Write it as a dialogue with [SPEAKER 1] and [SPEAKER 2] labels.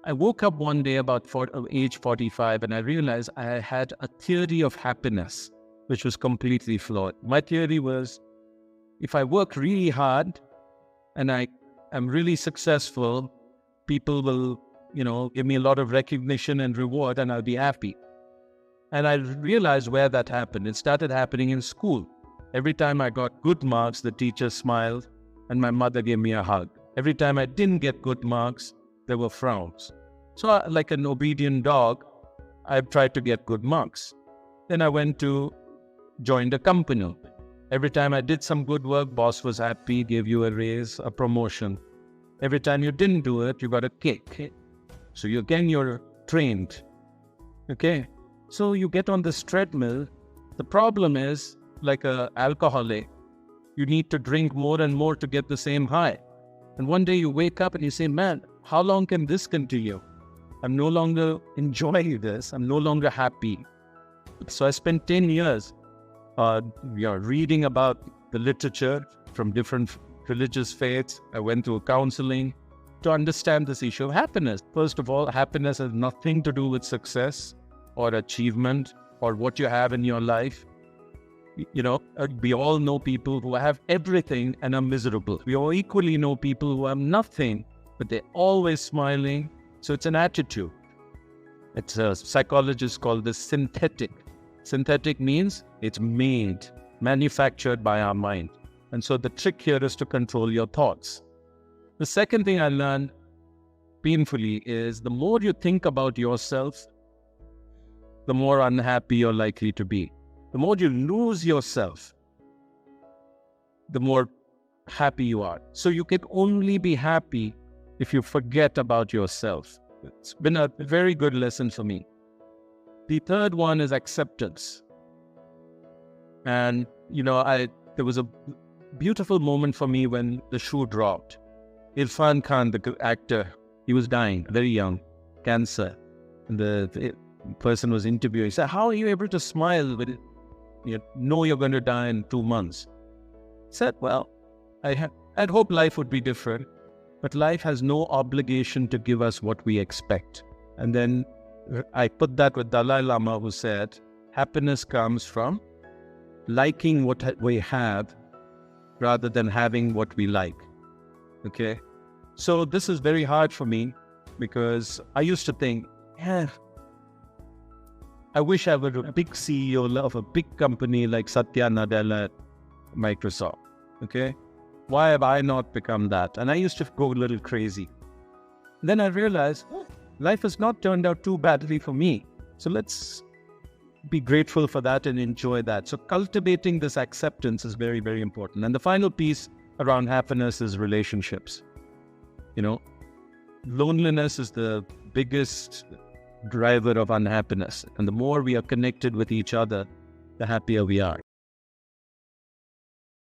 [SPEAKER 1] I woke up one day about age 45 and I realized I had a theory of happiness, which was completely flawed. My theory was if I work really hard and I am really successful, people will, give me a lot of recognition and reward and I'll be happy. And I realized where that happened. It started happening in school. Every time I got good marks, the teacher smiled and my mother gave me a hug. Every time I didn't get good marks, there were frowns. So like an obedient dog, I tried to get good marks. Then I went to join a company. Every time I did some good work, boss was happy, gave you a raise, a promotion. Every time you didn't do it, you got a kick. So you're trained. Okay? So you get on this treadmill. The problem is, like an alcoholic, you need to drink more and more to get the same high. And one day you wake up and you say, man, how long can this continue? I'm no longer enjoying this. I'm no longer happy. So I spent 10 years reading about the literature from different religious faiths. I went through counseling to understand this issue of happiness. First of all, happiness has nothing to do with success or achievement or what you have in your life. We all know people who have everything and are miserable. We all equally know people who have nothing, but they're always smiling. So it's an attitude. It's a psychologist called this synthetic. Synthetic means it's manufactured by our mind. And so the trick here is to control your thoughts. The second thing I learned painfully is the more you think about yourself, the more unhappy you're likely to be. The more you lose yourself, the more happy you are. So you can only be happy if you forget about yourself. It's been a very good lesson for me. The third one is acceptance. And, there was a beautiful moment for me when the shoe dropped. Irfan Khan, the actor, he was dying, very young, cancer. And the person was interviewing. He said, how are you able to smile when you know you're going to die in 2 months? He said, well, I'd hope life would be different, but life has no obligation to give us what we expect. And then I put that with Dalai Lama, who said, happiness comes from liking what we have rather than having what we like. Okay? So this is very hard for me because I used to think, I wish I were a big CEO of a big company like Satya Nadella at Microsoft. Okay? Why have I not become that? And I used to go a little crazy. Then I realized, life has not turned out too badly for me. So let's be grateful for that and enjoy that. So cultivating this acceptance is very, very important. And the final piece around happiness is relationships. Loneliness is the biggest driver of unhappiness. And the more we are connected with each other, the happier we are.